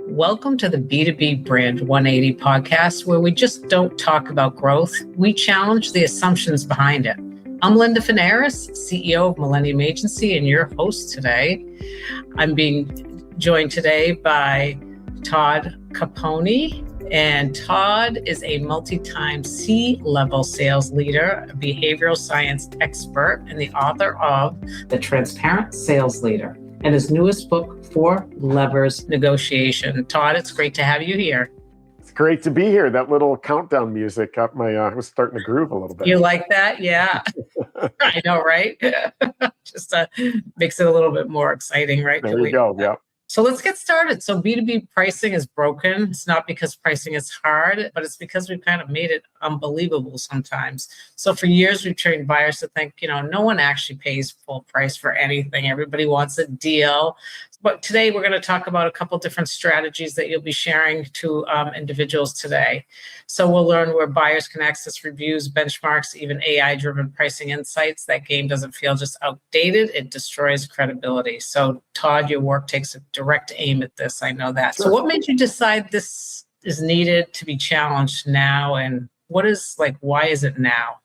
Welcome to the B2B Brand 180 podcast, where we just don't talk about growth. We challenge the assumptions behind it. I'm Linda Fanaris, CEO of Millennium Agency, and your host today. I'm being joined today by Todd Capone. And Todd is a multi-time C-level sales leader, a behavioral science expert, and the author of The Transparent Sales Leader and his newest book, 4 Levers Negotiation. Todd, it's great to have you here. It's great to be here. That little countdown music got my, I was starting to groove a little bit. You like that? Yeah. I know, right? Just makes it a little bit more exciting, right? There you go, yeah. So let's get started. So B2B pricing is broken. It's not because pricing is hard, but it's because we've kind of made it unbelievable sometimes. So for years, we've trained buyers to think, no one actually pays full price for anything. Everybody wants a deal. But today, we're going to talk about a couple different strategies that you'll be sharing to individuals today. So we'll learn where buyers can access reviews, benchmarks, even AI-driven pricing insights. That game doesn't feel just outdated. It destroys credibility. So Todd, your work takes a direct aim at this. I know that. Sure. So what made you decide this is needed to be challenged now? And why is it now?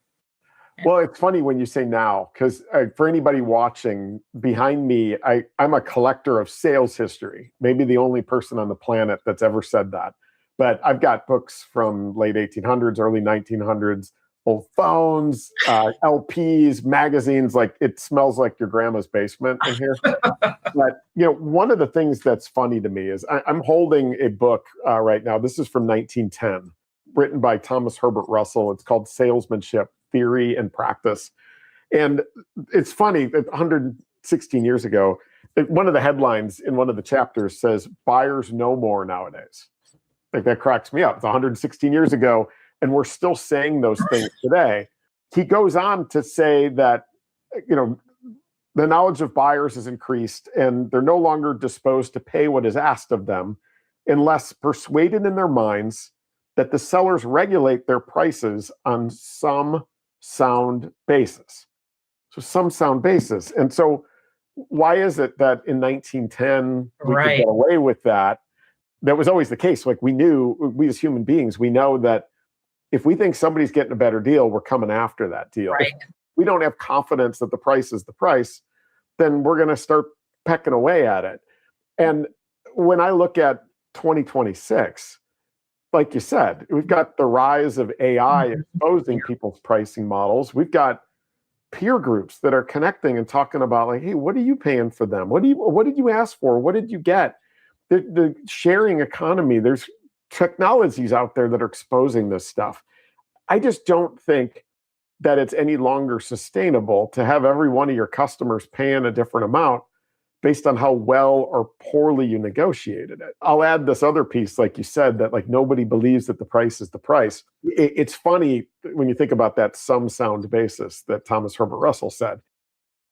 Well, it's funny when you say now, because for anybody watching behind me, I'm a collector of sales history, maybe the only person on the planet that's ever said that. But I've got books from late 1800s, early 1900s, old phones, LPs, magazines, like it smells like your grandma's basement in here. But, one of the things that's funny to me is I'm holding a book right now. This is from 1910, written by Thomas Herbert Russell. It's called Salesmanship, Theory and Practice. And it's funny that 116 years ago, one of the headlines in one of the chapters says, buyers know more nowadays. Like that cracks me up. It's 116 years ago, and we're still saying those things today. He goes on to say that, the knowledge of buyers has increased and they're no longer disposed to pay what is asked of them unless persuaded in their minds that the sellers regulate their prices on some sound basis. So some sound basis. And so why is it that in 1910 we could get away with that? That was always the case. Like we as human beings, we know that if we think somebody's getting a better deal, we're coming after that deal. Right. If we don't have confidence that the price is the price, then we're going to start pecking away at it. And when I look at 2026, like you said, we've got the rise of AI exposing people's pricing models. We've got peer groups that are connecting and talking about like, hey, what are you paying for them? What did you ask for? What did you get? The sharing economy, there's technologies out there that are exposing this stuff. I just don't think that it's any longer sustainable to have every one of your customers paying a different amount based on how well or poorly you negotiated it. I'll add this other piece, like you said, that like nobody believes that the price is the price. It's funny when you think about that some sound basis that Thomas Herbert Russell said,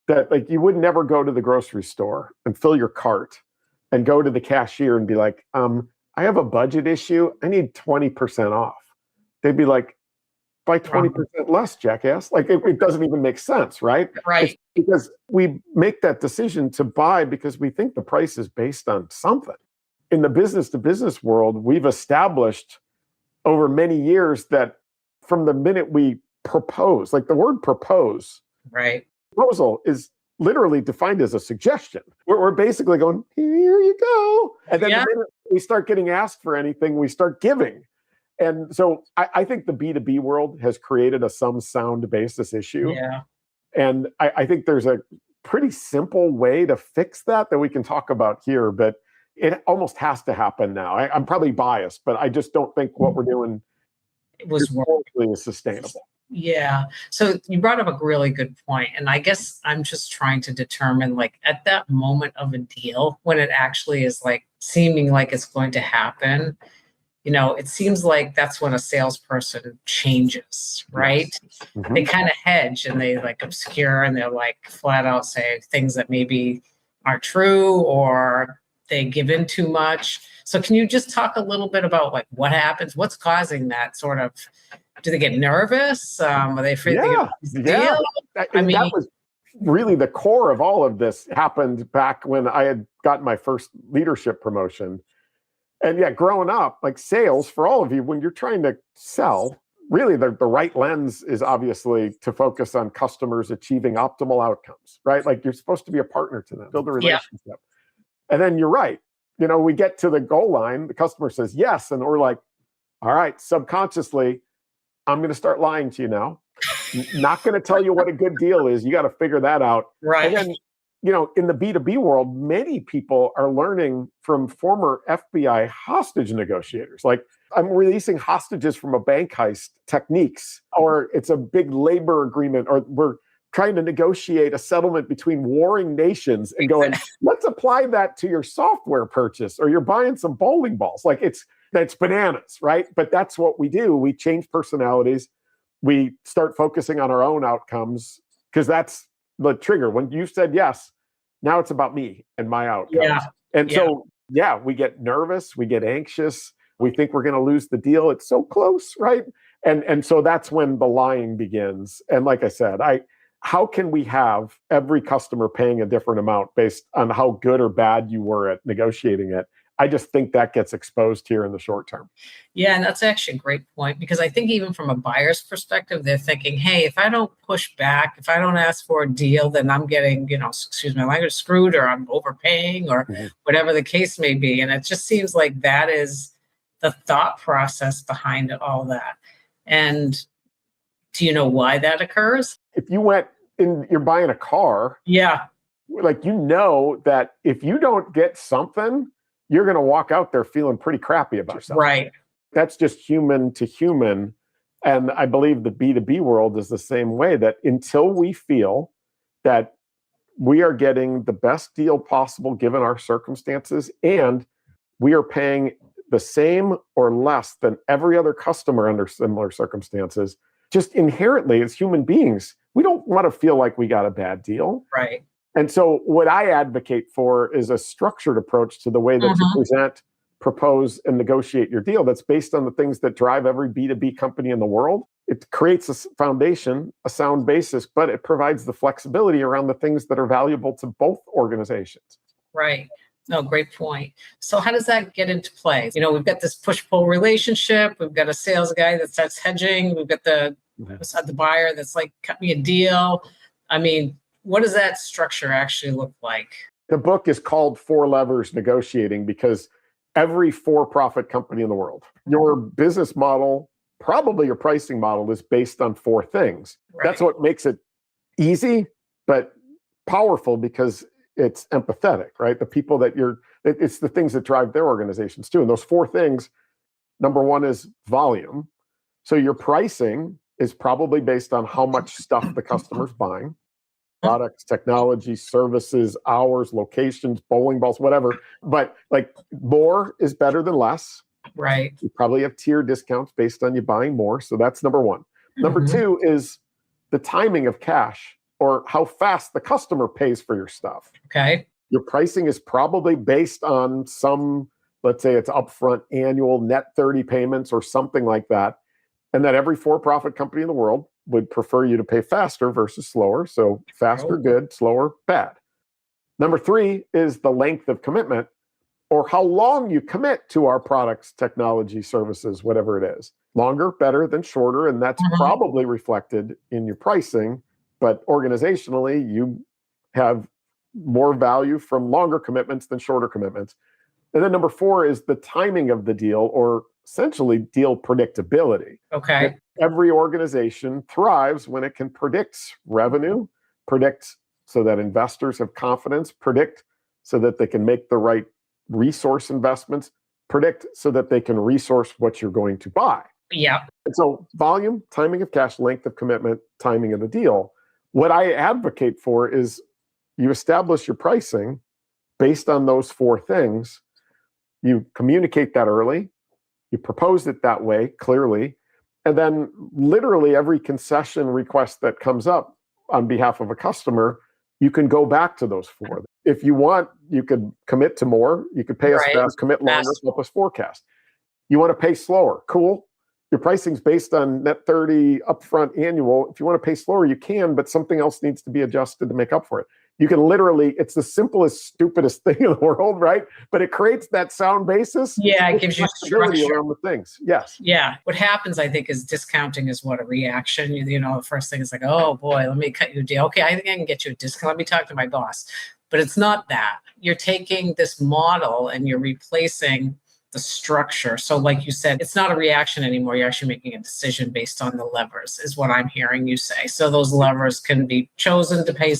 that like you would never go to the grocery store and fill your cart and go to the cashier and be like, I have a budget issue. I need 20% off. They'd be like, buy 20% less, jackass. Like it doesn't even make sense, right? Right. It's because we make that decision to buy because we think the price is based on something. In the business to business world, we've established over many years that from the minute we propose, like the word propose, proposal is literally defined as a suggestion. We're basically going, here you go. And then the minute we start getting asked for anything, we start giving. And so I think the B2B world has created a some sound basis issue. Yeah. And I think there's a pretty simple way to fix that we can talk about here, but it almost has to happen now. I'm probably biased, but I just don't think what we're doing is sustainable. Yeah. So you brought up a really good point. And I guess I'm just trying to determine, like, at that moment of a deal, when it actually is like seeming like it's going to happen, it seems like that's when a salesperson changes, right? Yes. Mm-hmm. They kind of hedge and they like obscure and they're like flat out say things that maybe aren't true or they give in too much. So can you just talk a little bit about like what happens? What's causing that sort of? Do they get nervous? Are they afraid they get a deal? That was really the core of all of this. Happened back when I had gotten my first leadership promotion. And yeah, growing up, like sales for all of you, when you're trying to sell, really the right lens is obviously to focus on customers achieving optimal outcomes, right? Like you're supposed to be a partner to them, build a relationship. And then you're right. We get to the goal line, the customer says yes. And we're like, all right, subconsciously, I'm going to start lying to you now. Not going to tell you what a good deal is. You got to figure that out. Right. And then, in the B2B world, many people are learning from former FBI hostage negotiators. Like, I'm releasing hostages from a bank heist techniques, or it's a big labor agreement, or we're trying to negotiate a settlement between warring nations and going, let's apply that to your software purchase, or you're buying some bowling balls. Like that's bananas, right? But that's what we do. We change personalities. We start focusing on our own outcomes because that's the trigger. When you said yes, now it's about me and my outcomes. Yeah. And so, we get nervous, we get anxious, we think we're going to lose the deal. It's so close, right? And so that's when the lying begins. And like I said, how can we have every customer paying a different amount based on how good or bad you were at negotiating it? I just think that gets exposed here in the short term. Yeah, and that's actually a great point, because I think even from a buyer's perspective, they're thinking, hey, if I don't push back, if I don't ask for a deal, then I'm getting, excuse my language, screwed, or I'm overpaying, or whatever the case may be. And it just seems like that is the thought process behind all that. And do you know why that occurs? If you you're buying a car, like that if you don't get something, you're going to walk out there feeling pretty crappy about yourself. Right. That's just human to human. And I believe the B2B world is the same way, that until we feel that we are getting the best deal possible given our circumstances, and we are paying the same or less than every other customer under similar circumstances, just inherently as human beings, we don't want to feel like we got a bad deal. Right. And so what I advocate for is a structured approach to the way that you present, propose, and negotiate your deal that's based on the things that drive every B2B company in the world. It creates a foundation, a sound basis, but it provides the flexibility around the things that are valuable to both organizations. Right. No, great point. So how does that get into play? We've got this push-pull relationship. We've got a sales guy that starts hedging. We've got the buyer that's like, cut me a deal. I mean, what does that structure actually look like? The book is called 4 Levers Negotiating because every for-profit company in the world, your business model, probably your pricing model, is based on 4 things. Right. That's what makes it easy, but powerful because it's empathetic, right? The people it's the things that drive their organizations too. And those 4 things, number 1 is volume. So your pricing is probably based on how much stuff the customer's buying. Products, technology, services, hours, locations, bowling balls, whatever. But like more is better than less. Right. You probably have tier discounts based on you buying more. So that's number 1. Number 2 is the timing of cash, or how fast the customer pays for your stuff. Okay. Your pricing is probably based on some, let's say it's upfront annual net 30 payments or something like that. And that every for-profit company in the world would prefer you to pay faster versus slower. So faster, good, slower, bad. Number 3 is the length of commitment, or how long you commit to our products, technology, services, whatever it is. Longer, better than shorter. And that's probably reflected in your pricing. But organizationally, you have more value from longer commitments than shorter commitments. And then number 4 is the timing of the deal, or essentially deal predictability. Okay. Every organization thrives when it can predict revenue, predict so that investors have confidence, predict so that they can make the right resource investments, predict so that they can resource what you're going to buy. Yeah. And so volume, timing of cash, length of commitment, timing of the deal. What I advocate for is you establish your pricing based on those 4 things. You communicate that early. You propose it that way, clearly. And then literally every concession request that comes up on behalf of a customer, you can go back to those 4. If you want, you could commit to more. You could pay us fast, commit longer, help us forecast. You want to pay slower. Cool. Your pricing's based on net 30 upfront annual. If you want to pay slower, you can, but something else needs to be adjusted to make up for it. You can literally, it's the simplest, stupidest thing in the world, right? But it creates that sound basis. Yeah, it gives you structure around the things. Yes. Yeah. What happens, I think, is discounting is what a reaction. The first thing is like, oh boy, let me cut you a deal. Okay, I think I can get you a discount. Let me talk to my boss. But it's not that. You're taking this model and you're replacing the structure. So like you said, it's not a reaction anymore. You're actually making a decision based on the levers, is what I'm hearing you say. So those levers can be chosen to pay,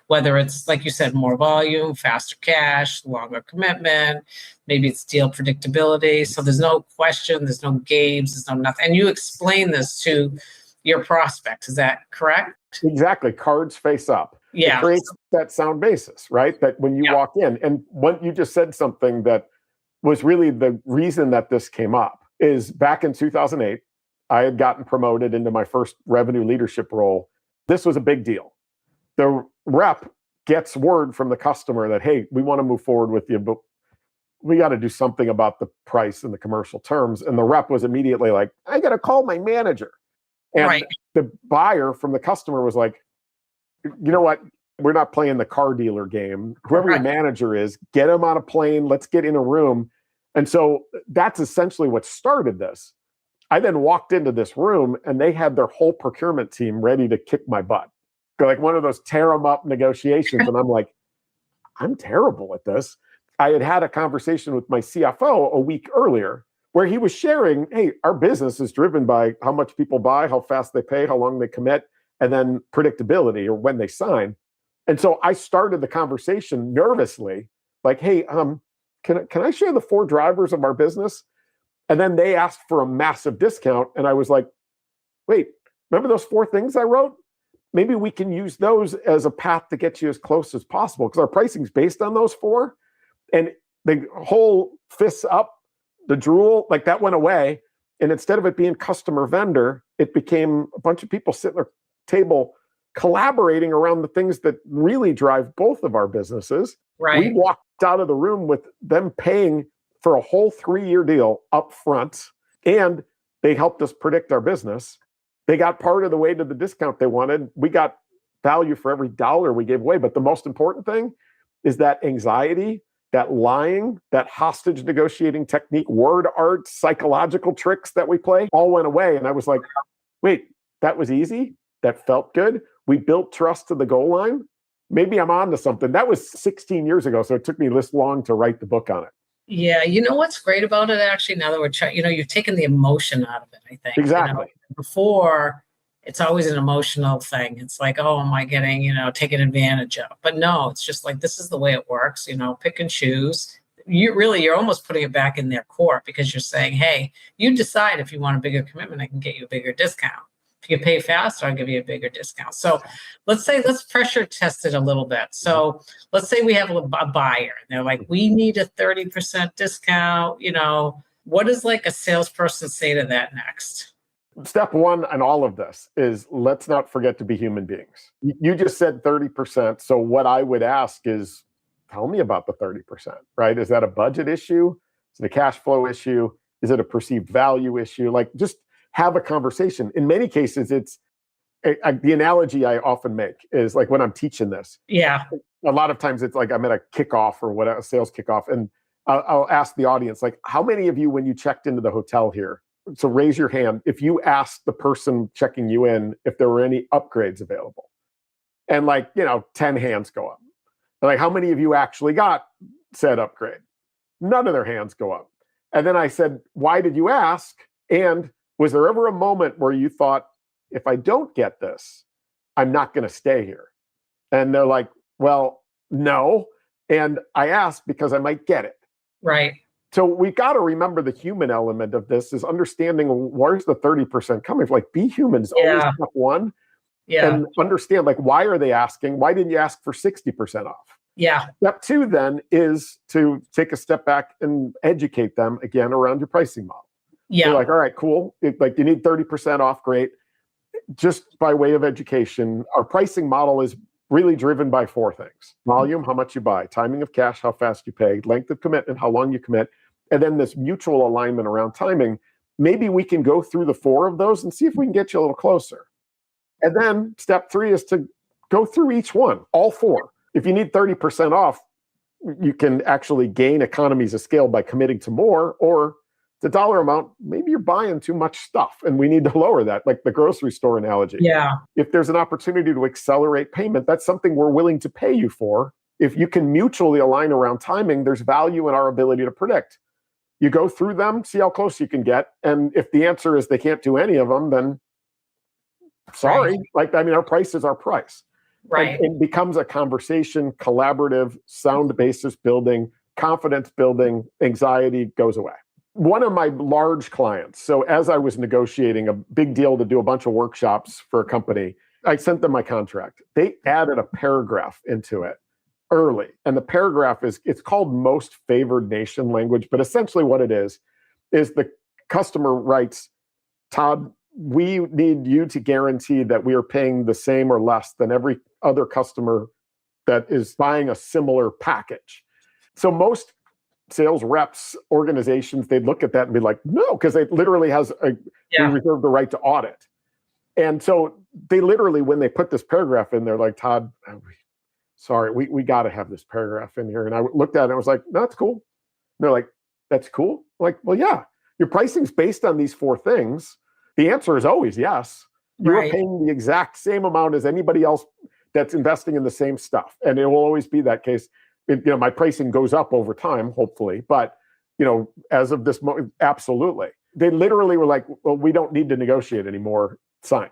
whether it's, like you said, more volume, faster cash, longer commitment, maybe it's deal predictability. So there's no question, there's no games, there's no nothing. And you explain this to your prospects. Is that correct? Exactly. Cards face up. Yeah. It creates that sound basis, right? That when you walk in, and what you just said something that was really the reason that this came up is back in 2008, I had gotten promoted into my first revenue leadership role. This was a big deal. The rep gets word from the customer that, hey, we want to move forward with you, but we got to do something about the price and the commercial terms. And the rep was immediately like, I got to call my manager. And the buyer from the customer was like, you know what? We're not playing the car dealer game. Whoever your manager is, get him on a plane. Let's get in a room. And so that's essentially what started this. I then walked into this room and they had their whole procurement team ready to kick my butt. Like one of those tear them up negotiations. And I'm like, I'm terrible at this. I had had a conversation with my CFO a week earlier where he was sharing, hey, our business is driven by how much people buy, how fast they pay, how long they commit, and then predictability or when they sign. And so I started the conversation nervously, like, hey, can I share the 4 drivers of our business? And then they asked for a massive discount. And I was like, wait, remember those 4 things I wrote? Maybe we can use those as a path to get you as close as possible because our pricing is based on those 4. And the whole fists up, the drool, like that went away. And instead of it being customer vendor, it became a bunch of people sitting at their table collaborating around the things that really drive both of our businesses. Right. We walked out of the room with them paying for a whole 3-year deal up front, and they helped us predict our business. They got part of the way to the discount they wanted. We got value for every dollar we gave away. But the most important thing is that anxiety, that lying, that hostage negotiating technique, word art, psychological tricks that we play all went away. And I was like, wait, that was easy? That felt good? We built trust to the goal line? Maybe I'm on to something. That was 16 years ago, so it took me this long to write the book on it. Yeah, you know what's great about it, actually, now that we're trying, you've taken the emotion out of it, I think. Exactly. Before, it's always an emotional thing. It's like, oh, am I getting, taken advantage of? But no, it's just like, this is the way it works, pick and choose. You're almost putting it back in their court because you're saying, hey, you decide if you want a bigger commitment, I can get you a bigger discount. If you pay faster, I'll give you a bigger discount. So let's pressure test it a little bit. So let's say we have a buyer and they're like, we need a 30% discount. What does like a salesperson say to that next? Step 1 on all of this is let's not forget to be human beings. You just said 30%. So what I would ask is, tell me about the 30%, right? Is that a budget issue? Is it a cash flow issue? Is it a perceived value issue? Like just have a conversation. In many cases, it's the analogy I often make is like when I'm teaching this. Yeah. A lot of times it's like I'm at a kickoff or whatever, a sales kickoff, and I'll ask the audience, like, how many of you, when you checked into the hotel here, so raise your hand if you asked the person checking you in if there were any upgrades available. And 10 hands go up. And like, how many of you actually got said upgrade? None of their hands go up. And then I said, why did you ask? And was there ever a moment where you thought, if I don't get this, I'm not going to stay here? And they're like, well, no. And I asked because I might get it. Right. So we've got to remember the human element of this is understanding where's the 30% coming from. Like, be human is always step 1. Yeah. And understand, like, why are they asking? Why didn't you ask for 60% off? Yeah. Step 2 then is to take a step back and educate them again around your pricing model. Yeah. You're like, all right, cool. You need 30% off. Great. Just by way of education, our pricing model is really driven by 4 things: volume, how much you buy; timing of cash, how fast you pay; length of commitment, how long you commit; and then this mutual alignment around timing. Maybe we can go through the 4 of those and see if we can get you a little closer. And then step 3 is to go through each one, all 4. If you need 30% off, you can actually gain economies of scale by committing to more, or the dollar amount, maybe you're buying too much stuff and we need to lower that, like the grocery store analogy. Yeah. If there's an opportunity to accelerate payment, that's something we're willing to pay you for. If you can mutually align around timing, there's value in our ability to predict. You go through them, see how close you can get. And if the answer is they can't do any of them, then sorry. Our price is our price. Right. And it becomes a conversation, collaborative, sound basis building, confidence building, anxiety goes away. One of my large clients, so as I was negotiating a big deal to do a bunch of workshops for a company, I sent them my contract. They added a paragraph into it early. And the paragraph it's called most favored nation language, but essentially what it is the customer writes, Todd, we need you to guarantee that we are paying the same or less than every other customer that is buying a similar package. So most sales reps, organizations, they'd look at that and be like, no, because it literally has we reserve the right to audit. And so they literally, when they put this paragraph in, they're like, Todd, sorry, we got to have this paragraph in here. And I looked at it and I was like, no, that's cool. And they're like, that's cool? I'm like, well, yeah, your pricing's based on these 4 things. The answer is always yes. You're paying the exact same amount as anybody else that's investing in the same stuff. And it will always be that case. My pricing goes up over time, hopefully. But, as of this moment, absolutely. They literally were like, well, we don't need to negotiate anymore, signed.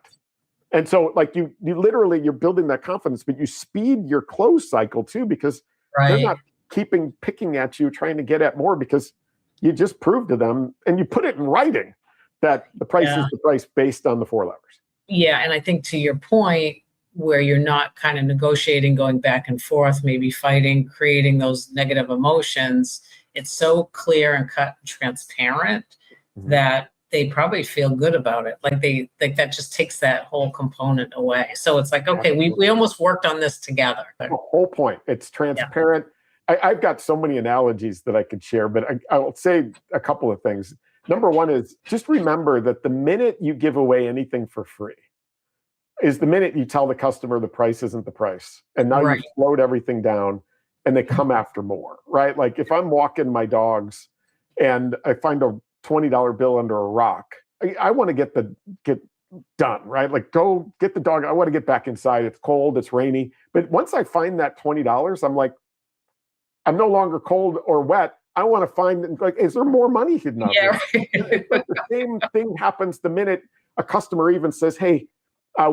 And so like you literally, you're building that confidence, but you speed your close cycle too, because they're not picking at you, trying to get at more, because you just proved to them and you put it in writing that the price is the price based on the 4 levers. Yeah. And I think to your point, where you're not kind of negotiating, going back and forth, maybe fighting, creating those negative emotions, it's so clear and cut and transparent that they probably feel good about it. Like that just takes that whole component away. So it's like, okay, we almost worked on this together. The whole point, it's transparent. I've got so many analogies that I could share, but I'll say a couple of things. Number one is just remember that the minute you give away anything for free is the minute you tell the customer the price isn't the price. And now you've slowed everything down and they come after more, right? Like if I'm walking my dogs and I find a $20 bill under a rock, I want to get done, right? Like go get the dog. I want to get back inside. It's cold, it's rainy. But once I find that $20, I'm like, I'm no longer cold or wet. I want to find, like, is there more money hidden out there? But the same thing happens the minute a customer even says, hey,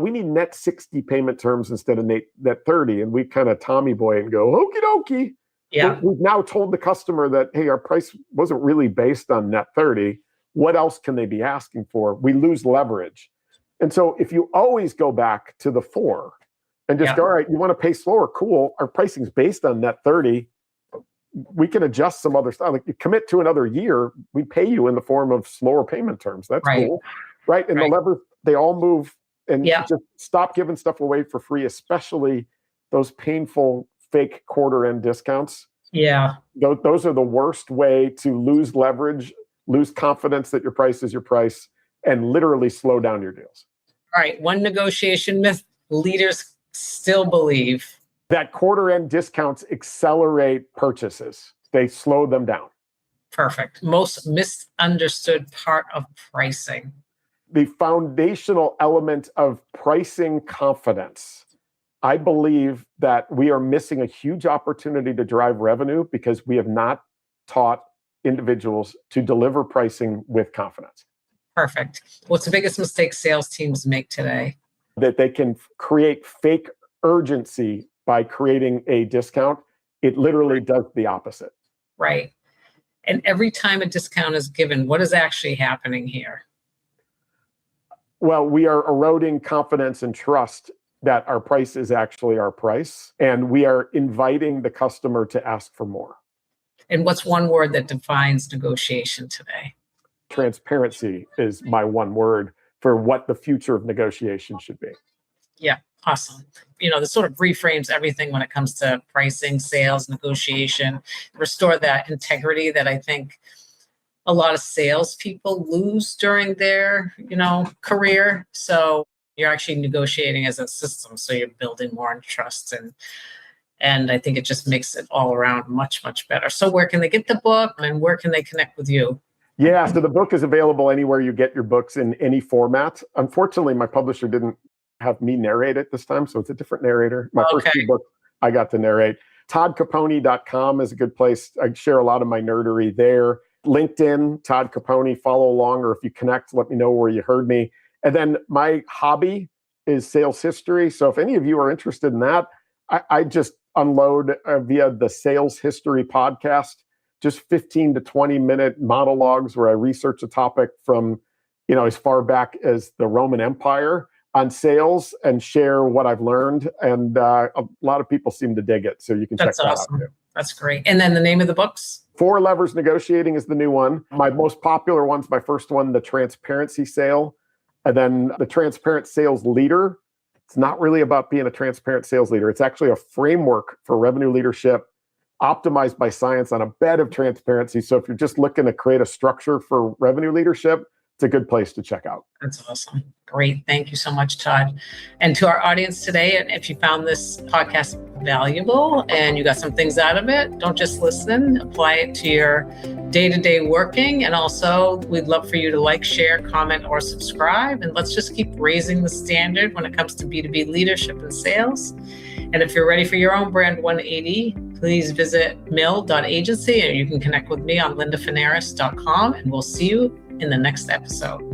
we need net 60 payment terms instead of net 30. And we kind of Tommy boy and go, okie dokie. Yeah. We've now told the customer that, hey, our price wasn't really based on net 30. What else can they be asking for? We lose leverage. And so if you always go back to the 4 and just go, all right, you want to pay slower? Cool. Our pricing's based on net 30. We can adjust some other stuff. Like you commit to another year, we pay you in the form of slower payment terms. That's cool. Right. And the levers, they all move. And just stop giving stuff away for free, especially those painful fake quarter-end discounts. Yeah. Those are the worst way to lose leverage, lose confidence that your price is your price, and literally slow down your deals. All right. One negotiation myth leaders still believe. That quarter-end discounts accelerate purchases. They slow them down. Perfect. Most misunderstood part of pricing. The foundational element of pricing confidence. I believe that we are missing a huge opportunity to drive revenue because we have not taught individuals to deliver pricing with confidence. Perfect. What's the biggest mistake sales teams make today? That they can create fake urgency by creating a discount. It literally does the opposite. Right. And every time a discount is given, what is actually happening here? Well, we are eroding confidence and trust that our price is actually our price, and we are inviting the customer to ask for more. And what's one word that defines negotiation today? Transparency is my one word for what the future of negotiation should be. Yeah, awesome. This sort of reframes everything when it comes to pricing, sales, negotiation, restore that integrity that I think a lot of salespeople lose during their, career. So you're actually negotiating as a system. So you're building more on trust. And And I think it just makes it all around much, much better. So where can they get the book and where can they connect with you? Yeah, so the book is available anywhere you get your books in any format. Unfortunately, my publisher didn't have me narrate it this time, so it's a different narrator. My first two books I got to narrate. ToddCapone.com is a good place. I share a lot of my nerdery there. LinkedIn, Todd Capone, follow along, or if you connect, let me know where you heard me. And then my hobby is sales history. So if any of you are interested in that, I just unload via the Sales History podcast, just 15 to 20 minute monologues where I research a topic from, as far back as the Roman Empire on sales and share what I've learned. And a lot of people seem to dig it. So you can check that out too. That's great. And then the name of the books? 4 Levers Negotiating is the new one. My most popular one's my first one, The Transparency Sale. And then The Transparent Sales Leader. It's not really about being a transparent sales leader. It's actually a framework for revenue leadership optimized by science on a bed of transparency. So if you're just looking to create a structure for revenue leadership, it's a good place to check out. That's awesome. Great. Thank you so much, Todd. And to our audience today, if you found this podcast valuable and you got some things out of it, don't just listen, apply it to your day-to-day working. And also, we'd love for you to like, share, comment, or subscribe. And let's just keep raising the standard when it comes to B2B leadership and sales. And if you're ready for your own Brand 180, please visit mill.agency, and you can connect with me on lindafinaris.com, and we'll see you in the next episode.